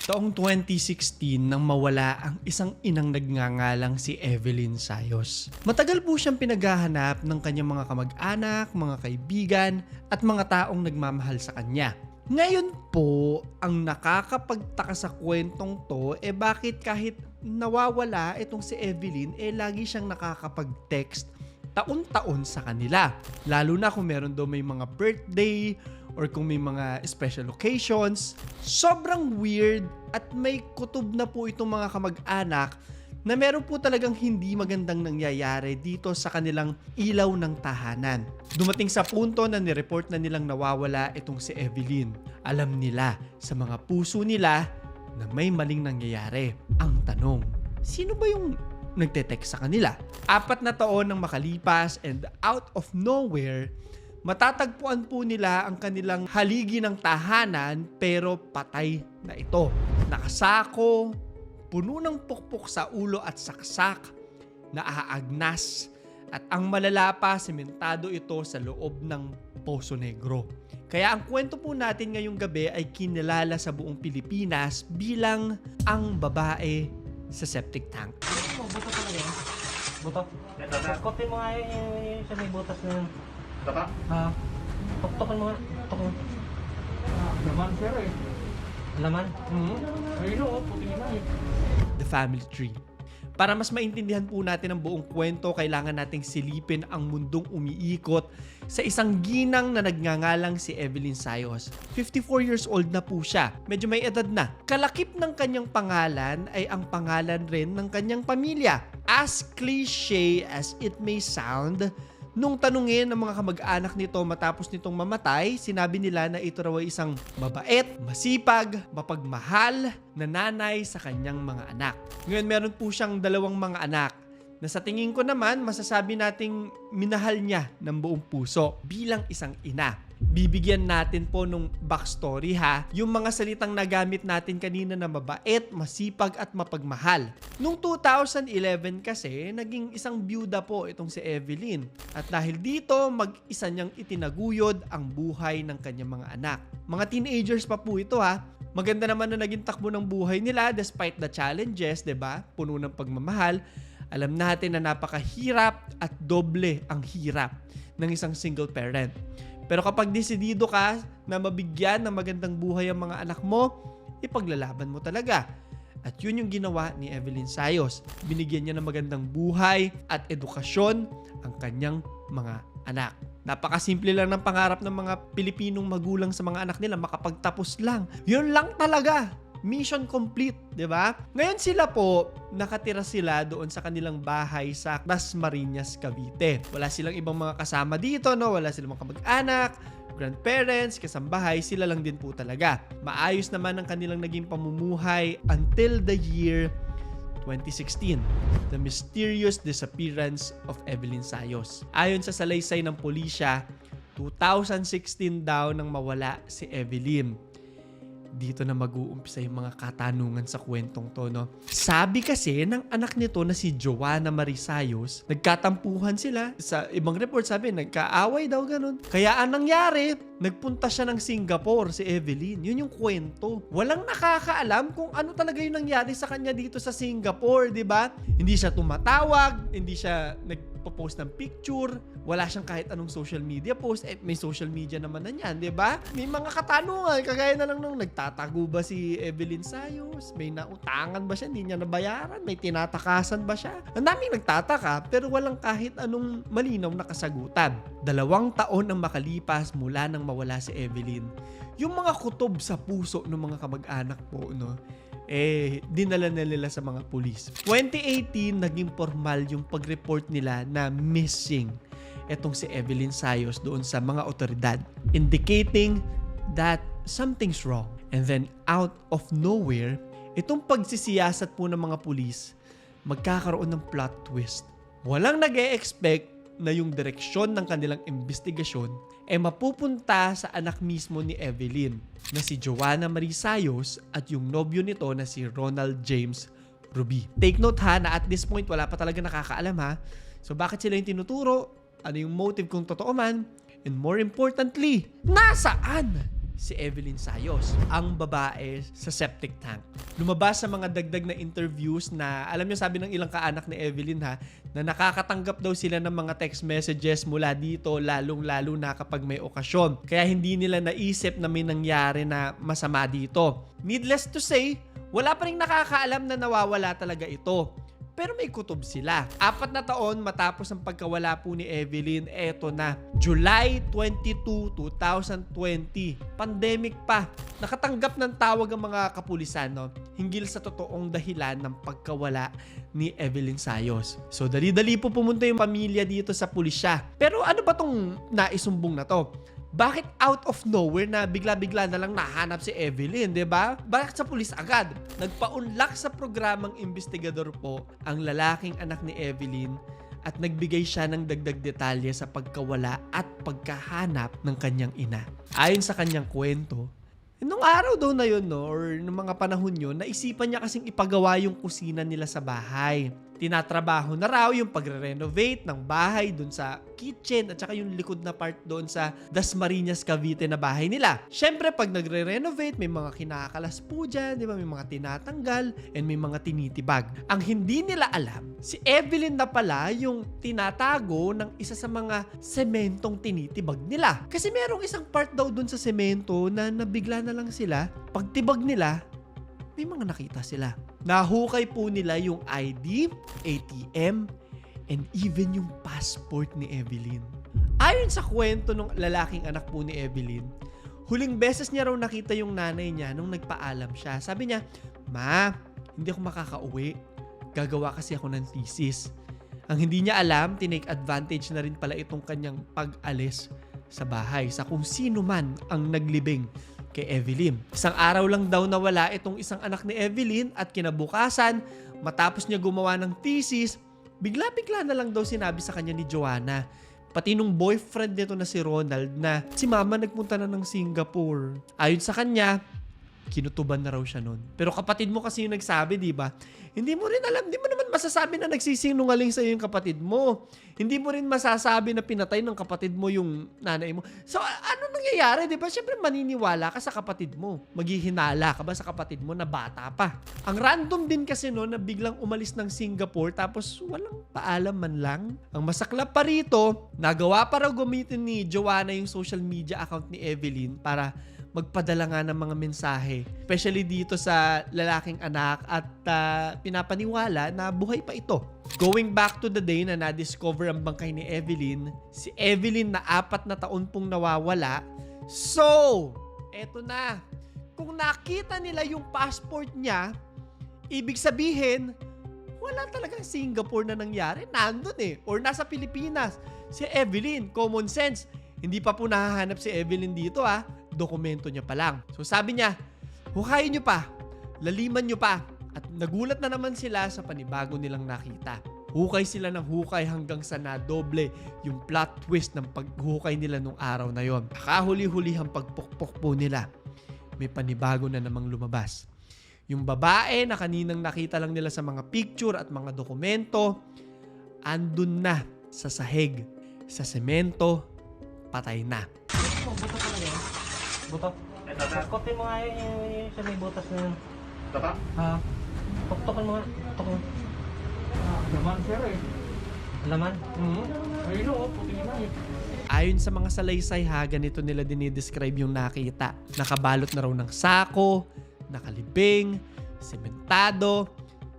Taong 2016 nang mawala ang isang inang nagngangalang si Evelyn Sayos. Matagal po siyang pinaghahanap ng kanyang mga kamag-anak, mga kaibigan at mga taong nagmamahal sa kanya. Ngayon po, ang nakakapagtaka sa kwentong to bakit kahit nawawala itong si Evelyn lagi siyang nakakapag-text taon-taon sa kanila. Lalo na kung meron daw may mga birthday or kung may mga special occasions. Sobrang weird at may kutob na po itong mga kamag-anak na meron po talagang hindi magandang nangyayari dito sa kanilang ilaw ng tahanan. Dumating sa punto na nireport na nilang nawawala itong si Evelyn. Alam nila sa mga puso nila na may maling nangyayari. Ang tanong, sino ba yung nagte-text sa kanila? 4 na taon nang makalipas and out of nowhere, matatagpuan po nila ang kanilang haligi ng tahanan pero patay na ito. Nakasako, puno ng pukpok sa ulo at saksak, naaagnas, at ang malala pa, sementado ito sa loob ng Poso Negro. Kaya ang kwento po natin ngayong gabi ay kinilala sa buong Pilipinas bilang ang babae sa septic tank. Buto talaga yan. Buto? Kopi mo nga yung sa may butas na yun. Tata? Tuktokan mo nga. Tuktokan. Naman sir eh. Laman? Ayun o, puti na eh. The Family Tree. Para mas maintindihan po natin ang buong kwento, kailangan nating silipin ang mundong umiikot sa isang ginang na nagngangalang si Evelyn Sayos. 54 years old na po siya. Medyo may edad na. Kalakip ng kanyang pangalan ay ang pangalan rin ng kanyang pamilya. As cliche as it may sound, nung tanungin ng mga kamag-anak nito matapos nitong mamatay, sinabi nila na ito raw ay isang mabait, masipag, mapagmahal na nanay sa kanyang mga anak. Ngayon meron po siyang 2 mga anak na sa tingin ko naman masasabi nating minahal niya ng buong puso bilang isang ina. Bibigyan natin po nung backstory ha, yung mga salitang nagamit natin kanina na mabait, masipag at mapagmahal. Nung 2011 kasi, naging isang byuda po itong si Evelyn. At dahil dito, mag-isa niyang itinaguyod ang buhay ng kanyang mga anak. Mga teenagers pa po ito ha. Maganda naman na naging takbo ng buhay nila despite the challenges, 'di ba? Puno ng pagmamahal. Alam natin na napakahirap at doble ang hirap ng isang single parent. Pero kapag desidido ka na mabigyan ng magandang buhay ang mga anak mo, ipaglalaban mo talaga. At yun yung ginawa ni Evelyn Sayos. Binigyan niya ng magandang buhay at edukasyon ang kanyang mga anak. Napakasimple lang ng pangarap ng mga Pilipinong magulang sa mga anak nila, makapagtapos lang. Yun lang talaga. Mission complete, di ba? Ngayon sila po, nakatira sila doon sa kanilang bahay sa Dasmariñas, Cavite. Wala silang ibang mga kasama dito, no? Wala silang mga kamag-anak, grandparents, kasambahay, sila lang din po talaga. Maayos naman ang kanilang naging pamumuhay until the year 2016, the mysterious disappearance of Evelyn Sayos. Ayon sa salaysay ng pulisya, 2016 daw nang mawala si Evelyn. Dito na mag-uumpisa yung mga katanungan sa kwentong to, no? Sabi kasi ng anak nito na si Joanna Marie Sayos, nagkatampuhan sila. Sa ibang report sabi, nagkaaway daw ganun. Kaya anong nangyari, nagpunta siya ng Singapore, si Evelyn. Yun yung kwento. Walang nakakaalam kung ano talaga yung nangyari sa kanya dito sa Singapore, di ba? Hindi siya tumatawag, hindi siya nagpo-post ng picture, wala siyang kahit anong social media post. May social media naman na yan, di ba? May mga katanungan, kagaya na lang nung nagtatago ba si Evelyn Sayos? May nautangan ba siya? Hindi niya nabayaran? May tinatakasan ba siya? Ang daming nagtataka, pero walang kahit anong malinaw na kasagutan. 2 taon ang makalipas mula nang mawala si Evelyn. Yung mga kutob sa puso ng mga kamag-anak po, no? Dinala na nila sa mga pulis. 2018, naging formal yung pag-report nila na missing etong si Evelyn Sayos doon sa mga otoridad, indicating that something's wrong. And then out of nowhere, itong pagsisiyasat po ng mga pulis, magkakaroon ng plot twist. Walang nag-e-expect na yung direksyon ng kanilang investigasyon mapupunta sa anak mismo ni Evelyn, na si Joanna Marie Sayos at yung nobyo nito na si Ronald James Ruby. Take note ha, na at this point wala pa talaga nakakaalam ha. So bakit sila yung tinuturo? Ano yung motive kung totoo man? And more importantly, nasaan si Evelyn Sayos, ang babae sa septic tank. Lumabas sa mga dagdag na interviews na, alam niyo, sabi ng ilang kaanak ni Evelyn na nakakatanggap daw sila ng mga text messages mula dito, lalong-lalo na kapag may okasyon. Kaya hindi nila naisip na may nangyari na masama dito. Needless to say, wala pa rin nakakaalam na nawawala talaga ito. Pero may kutob sila. 4 na taon matapos ang pagkawala po ni Evelyn, eto na. July 22, 2020. Pandemic pa. Nakatanggap ng tawag ang mga kapulisan, no? Hinggil sa totoong dahilan ng pagkawala ni Evelyn Sayos. So dali-dali po pumunta yung pamilya dito sa pulisya. Pero ano ba tong naisumbong na to? Bakit out of nowhere na bigla-bigla na lang nahanap si Evelyn, di ba? Bakit sa pulis agad? Nagpa-unlock sa programang investigador po ang lalaking anak ni Evelyn at nagbigay siya ng dagdag detalye sa pagkawala at pagkahanap ng kanyang ina. Ayon sa kanyang kwento, nung araw daw na yun, no, or nung mga panahon yun, naisipan niya kasing ipagawa yung kusina nila sa bahay. Tinatrabaho na raw yung pagre-renovate ng bahay dun sa kitchen at saka yung likod na part doon sa Dasmariñas, Cavite na bahay nila. Syempre, pag nagre-renovate, may mga kinakalas po dyan, di ba? May mga tinatanggal and may mga tinitibag. Ang hindi nila alam, si Evelyn na pala yung tinatago ng isa sa mga sementong tinitibag nila. Kasi merong isang part daw dun sa semento na nabigla na lang sila. Pagtibag nila, may mga nakita sila. Nahukay po nila yung ID, ATM, and even yung passport ni Evelyn. Ayon sa kwento ng lalaking anak po ni Evelyn, huling beses niya raw nakita yung nanay niya nung nagpaalam siya. Sabi niya, "Ma, hindi ako makakauwi. Gagawa kasi ako ng thesis." Ang hindi niya alam, tinake advantage na rin pala itong kanyang pag-alis sa bahay sa kung sino man ang naglibing kay Evelyn. Isang araw lang daw nawala itong isang anak ni Evelyn at kinabukasan, matapos niya gumawa ng thesis, bigla-bigla na lang daw sinabi sa kanya ni Joanna, pati nung boyfriend nito na si Ronald, na si mama nagpunta na ng Singapore. Ayon sa kanya, kinutuban na raw siya nun. Pero kapatid mo kasi yung nagsabi, di ba? Hindi mo rin alam, hindi mo naman masasabi na nagsisinungaling sa'yo yung kapatid mo. Hindi mo rin masasabi na pinatay ng kapatid mo yung nanay mo. So, ano nangyayari, di ba? Siyempre, maniniwala ka sa kapatid mo. Maghihinala ka ba sa kapatid mo na bata pa? Ang random din kasi no, na biglang umalis ng Singapore tapos walang paalam man lang. Ang masaklap pa rito, nagawa pa raw gamitin ni Joanna yung social media account ni Evelyn para magpadala nga ng mga mensahe. Especially dito sa lalaking anak at pinapaniwala na buhay pa ito. Going back to the day na na-discover ang bangkay ni Evelyn, si Evelyn na 4 na taon pong nawawala. So, eto na. Kung nakita nila yung passport niya, ibig sabihin, wala talagang Singapore na nangyari. Nandun eh. Or nasa Pilipinas. Si Evelyn, common sense. Hindi pa po nahahanap si Evelyn dito dokumento niya pa lang. So sabi niya, hukayin niyo pa, laliman niyo pa. At nagulat na naman sila sa panibago nilang nakita. Hukay sila ng hukay hanggang sa nadoble yung plot twist ng paghukay nila nung araw na yon. Nakahuli-huli ang pagpukpok po nila. May panibago na namang lumabas. Yung babae na kaninang nakita lang nila sa mga picture at mga dokumento, andun na sa sahig, sa semento, patay na. Buto pala yan. Buto. Kotin mo nga yung sa may butas na yun. Tata? Tuktokan mo nga. Tuktok mo. Laman sir eh. Laman? Ayun o, puti na eh. Ayon sa mga salaysay ganito nila dinidescribe yung nakita. Nakabalot na raw ng sako, nakalibing, sementado,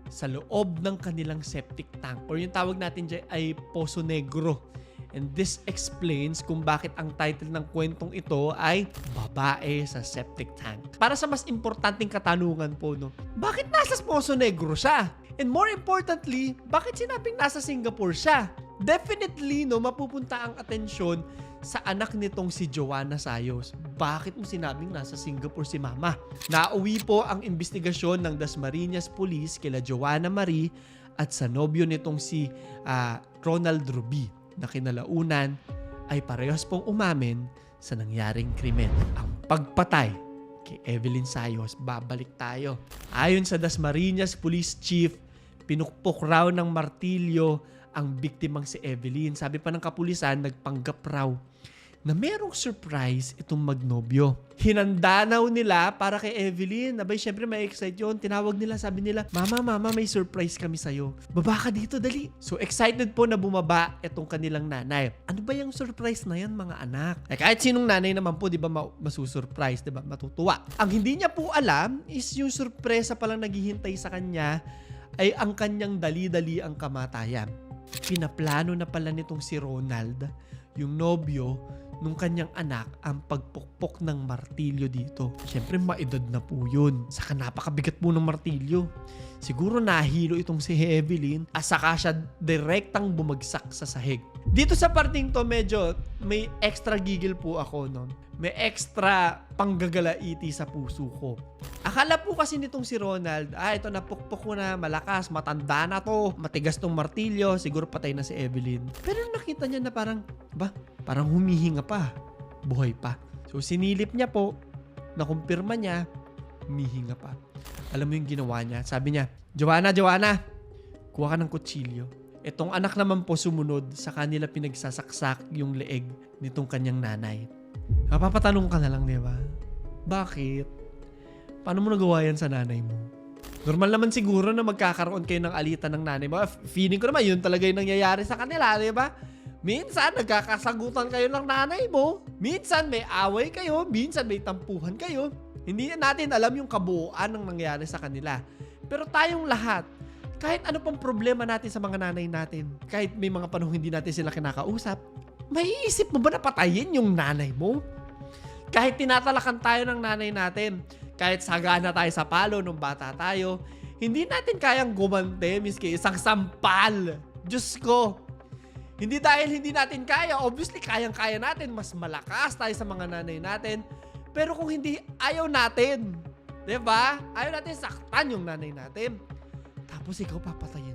sa loob ng kanilang septic tank. Or yung tawag natin dyan ay Poso Negro. And this explains kung bakit ang title ng kwentong ito ay Babae sa Septic Tank. Para sa mas importanteng katanungan po, no, bakit nasa Poso Negro siya? And more importantly, bakit sinabing nasa Singapore siya? Definitely, no, mapupunta ang atensyon sa anak nitong si Joanna Sayos. Bakit mo sinabing nasa Singapore si mama? Nauwi po ang investigasyon ng Dasmariñas Police kila Joanna Marie at sa nobyo nitong si Ronald Ruby, na kinalaunan ay parehas pong umamin sa nangyaring krimen. Ang pagpatay kay Evelyn Sayos. Babalik tayo. Ayon sa Dasmariñas Police Chief, pinukpok raw ng martilyo ang biktimang si Evelyn. Sabi pa ng kapulisan, nagpanggap raw na merong surprise itong magnobyo. Hinandanaw nila para kay Evelyn. Abay, syempre may excite yun. Tinawag nila, sabi nila, Mama, may surprise kami sa'yo. Baba ka dito, dali. So excited po na bumaba itong kanilang nanay. Ano ba yung surprise na yan, mga anak? Kahit sinong nanay naman po, di ba, masusurprise, di ba, matutuwa. Ang hindi niya po alam is yung surpresa palang naghihintay sa kanya ay ang kanyang dali-dali ang kamatayan. Pinaplano na pala nitong si Ronald, yung nobyo, nung kanyang anak ang pagpukpok ng martilyo dito. Siyempre, maedad na po yun. Saka napakabigat po ng martilyo. Siguro nahilo itong si Evelyn at saka siya direktang bumagsak sa sahig. Dito sa parting to, medyo may extra gigil po ako, no? May extra panggagalaiti sa puso ko. Akala po kasi nitong si Ronald, ito napukpok ko na, malakas, matanda na to, matigas tong martilyo, siguro patay na si Evelyn. Pero nakita niya na parang humihinga pa, buhay pa. So sinilip niya po, nakumpirma niya, humihinga pa. Alam mo yung ginawa niya? Sabi niya, Joanna, kuha ka ng kutsilyo. Itong anak naman po sumunod, sa kanila pinagsasaksak yung leeg nitong kanyang nanay. Mapapatanong ka na lang, di ba? Bakit? Paano mo nagawa yan sa nanay mo? Normal naman siguro na magkakaroon kayo ng alitan ng nanay mo. Feeling ko naman, yun talaga yung nangyayari sa kanila, di ba? Minsan, nagkakasagutan kayo ng nanay mo. Minsan, may away kayo. Minsan, may tampuhan kayo. Hindi natin alam yung kabuuan ng nangyayari sa kanila. Pero tayong lahat, kahit ano pang problema natin sa mga nanay natin, kahit may mga panahon hindi natin sila kinakausap, maiisip mo ba na patayin yung nanay mo? Kahit tinatalakan tayo ng nanay natin, kahit sagana tayo sa palo nung bata tayo, hindi natin kayang gumante miski isang sampal. Diyos ko! Hindi dahil hindi natin kaya, obviously kayang-kaya natin, mas malakas tayo sa mga nanay natin. Pero kung hindi, ayaw natin. Diba? Ayaw natin saktan yung nanay natin. Tapos ikaw papatayin.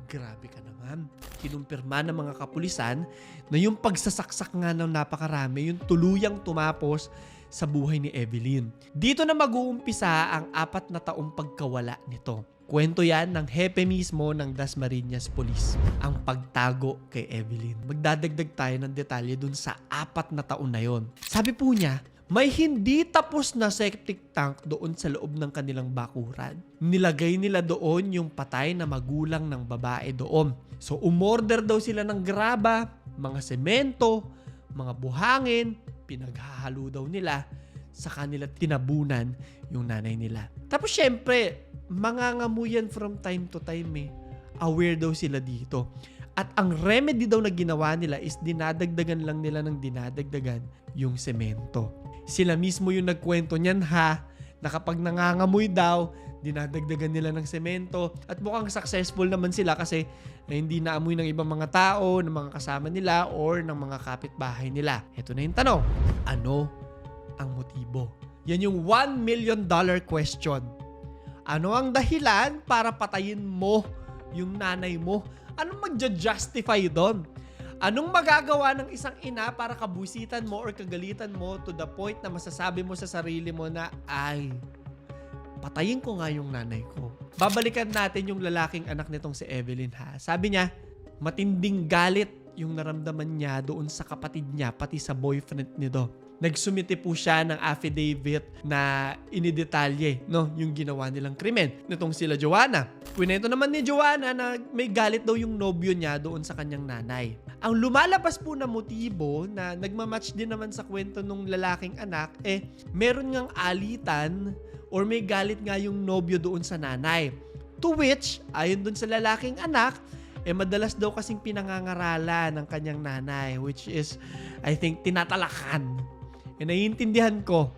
Grabe ka naman. Kinumpirma ng mga kapulisan na yung pagsasaksak nga ng napakarami, yung tuluyang tumapos sa buhay ni Evelyn. Dito na mag-uumpisa ang 4 na taong pagkawala nito. Kwento yan ng hepe mismo ng Dasmariñas Police. Ang pagtago kay Evelyn. Magdadagdag tayo ng detalye dun sa 4 na taon na yon. Sabi po niya, may hindi tapos na septic tank doon sa loob ng kanilang bakuran. Nilagay nila doon yung patay na magulang ng babae doon. So umorder daw sila ng graba, mga semento, mga buhangin, pinaghahalo daw nila sa kanila tinabunan yung nanay nila. Tapos syempre, mangangamuyan from time to time eh. Aware daw sila dito. At ang remedy daw na ginawa nila is dinadagdagan lang nila ng dinadagdagan yung semento. Sila mismo yung nagkwento niyan na kapag nangangamoy daw, dinadagdagan nila ng semento. At mukhang successful naman sila kasi hindi naamoy ng ibang mga tao, ng mga kasama nila, or ng mga kapitbahay nila. Ito na yung tanong. Ano ang motibo? Yan yung $1 million question. Ano ang dahilan para patayin mo yung nanay mo? Anong magja-justify doon? Anong magagawa ng isang ina para kabusitan mo or kagalitan mo to the point na masasabi mo sa sarili mo na, ay, patayin ko nga yung nanay ko. Babalikan natin yung lalaking anak nitong si Evelyn Sabi niya, matinding galit yung naramdaman niya doon sa kapatid niya, pati sa boyfriend nito. Nagsumite po siya ng affidavit na inidetalye, yung ginawa nilang krimen nitong sila Joanna. Kwento naman ni Joanna na may galit daw yung nobyo niya doon sa kanyang nanay. Ang lumalabas po na motibo na nagmamatch din naman sa kwento ng lalaking anak, meron ngang alitan or may galit nga yung nobyo doon sa nanay. To which, ayon doon sa lalaking anak, madalas daw kasing pinangangaralan ng kanyang nanay, which is, I think, tinatalakan. Naiintindihan ko,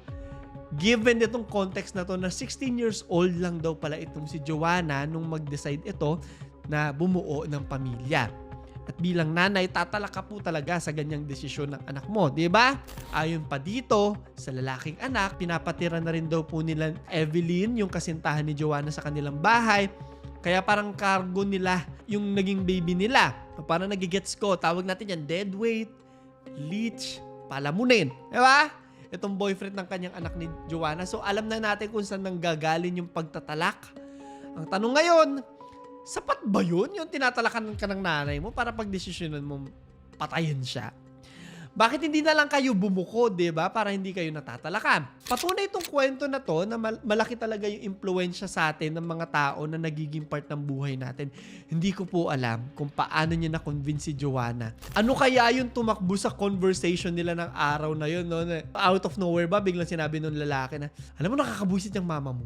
given itong context na to na 16 years old lang daw pala itong si Joanna nung mag-decide ito na bumuo ng pamilya. At bilang nanay, tatalak ka po talaga sa ganyang desisyon ng anak mo, di ba? Ayon pa dito, sa lalaking anak, pinapatira na rin daw po nila Evelyn, yung kasintahan ni Joanna sa kanilang bahay. Kaya parang cargo nila yung naging baby nila. Parang nagigets ko, tawag natin yan, deadweight, leech, palamunin. Diba? Itong boyfriend ng kanyang anak ni Joanna. So, alam na natin kung saan nanggagaling yung pagtatalak. Ang tanong ngayon, sapat ba yun? Yung tinatalakan ka ng nanay mo para pagdesisyonan mo patayin siya? Bakit hindi na lang kayo bumuko, di ba? Para hindi kayo natatalakan. Patunay itong kwento na to na malaki talaga yung impluwensya sa atin ng mga tao na nagiging part ng buhay natin. Hindi ko po alam kung paano niya na-convince si Joanna. Ano kaya yung tumakbo sa conversation nila ng araw na yun, no? Out of nowhere ba, biglang sinabi nung lalaki na, alam mo, nakakabuisit yung mama mo.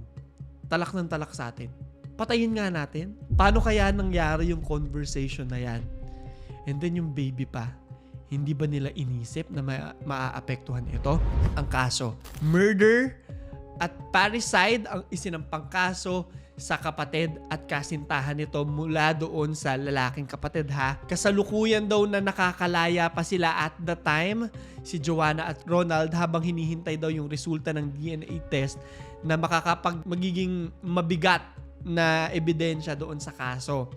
Talak ng talak sa atin. Patayin nga natin. Paano kaya nangyari yung conversation na yan? And then yung baby pa, hindi ba nila inisip na maaapektuhan ito? Ang kaso, murder at parricide ang isinampang kaso sa kapatid at kasintahan nito mula doon sa lalaking kapatid ha. Kasalukuyan daw na nakakalaya pa sila at the time, si Joanna at Ronald, habang hinihintay daw yung resulta ng DNA test na magiging mabigat na ebidensya doon sa kaso.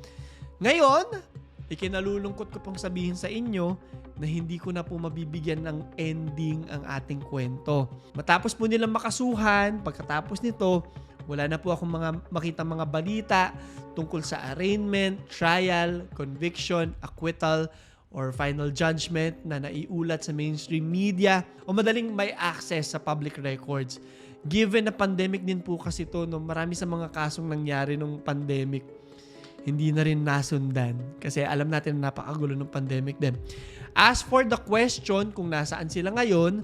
Ngayon, ikinalulungkot ko pong sabihin sa inyo na hindi ko na po mabibigyan ng ending ang ating kwento. Matapos po nilang makasuhan, pagkatapos nito, wala na po akong makita mga balita tungkol sa arraignment, trial, conviction, acquittal, or final judgment na naiulat sa mainstream media o madaling may access sa public records. Given na pandemic din po kasi ito, no, marami sa mga kasong nangyari nung pandemic, hindi na rin nasundan. Kasi alam natin na napakagulo ng pandemic din. As for the question kung nasaan sila ngayon,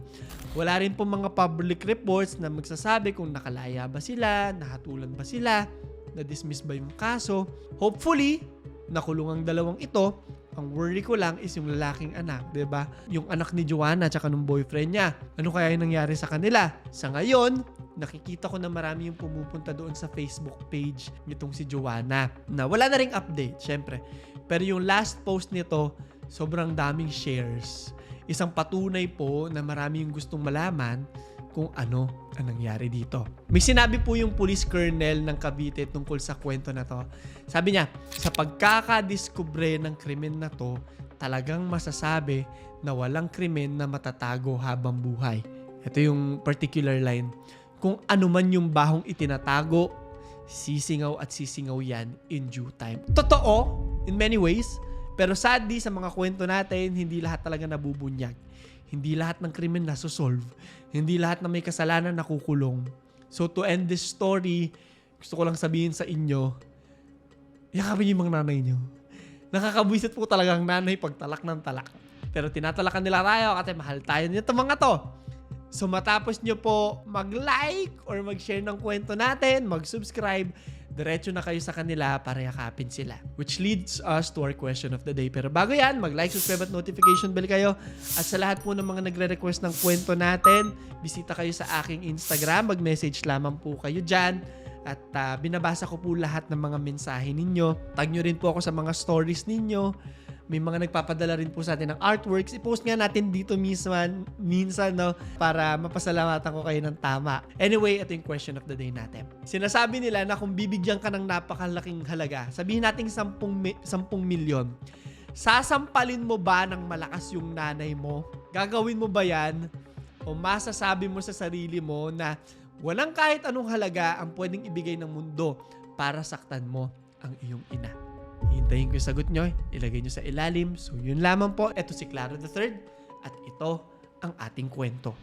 wala rin po mga public reports na magsasabi kung nakalaya ba sila, nahatulan ba sila, na-dismiss ba yung kaso. Hopefully, nakulong ang dalawang ito. Ang worry ko lang is yung lalaking anak, 'di ba? Yung anak ni Joanna tsaka nung boyfriend niya. Ano kaya yung nangyari sa kanila? Sa ngayon, nakikita ko na marami yung pumupunta doon sa Facebook page nitong si Joanna. Na wala na ring update, syempre. Pero yung last post nito, sobrang daming shares. Isang patunay po na marami yung gustong malaman kung ano ang nangyari dito. May sinabi po yung police colonel ng Cavite tungkol sa kwento na to. Sabi niya, sa pagkakadiskubre ng krimen na to, talagang masasabi na walang krimen na matatago habang buhay. Ito yung particular line. Kung ano man yung bahong itinatago, sisingaw at sisingaw yan in due time. Totoo, in many ways, pero sadly sa mga kwento natin, hindi lahat talaga nabubunyag. Hindi lahat ng krimen nasusolve. Hindi lahat na may kasalanan nakukulong. So to end this story, gusto ko lang sabihin sa inyo, yakapin niyo yung mga nanay niyo. Nakakabwisit po talagang nanay pag talak ng talak. Pero tinatalakan nila tayo kasi mahal tayo nito mga to. So matapos nyo po mag-like or mag-share ng kwento natin, mag-subscribe, diretso na kayo sa kanila para yakapin sila. Which leads us to our question of the day. Pero bago yan, mag-like, subscribe at notification bell kayo. At sa lahat po ng mga nagre-request ng kwento natin, bisita kayo sa aking Instagram, mag-message lamang po kayo dyan. At binabasa ko po lahat ng mga mensahe ninyo. Tag nyo rin po ako sa mga stories ninyo. May mga nagpapadala rin po sa atin ng artworks. I-post nga natin dito minsan, no? Para mapasalamatan ko kayo ng tama. Anyway, ito yung question of the day natin. Sinasabi nila na kung bibigyan ka ng napakalaking halaga, sabihin natin 10 milyon, sasampalin mo ba ng malakas yung nanay mo? Gagawin mo ba yan? O masasabi mo sa sarili mo na walang kahit anong halaga ang pwedeng ibigay ng mundo para saktan mo ang iyong ina? Hintayin ko yung sagot nyo, ilagay nyo sa ilalim. So yun lamang po, ito si Claro III at ito ang ating kwento.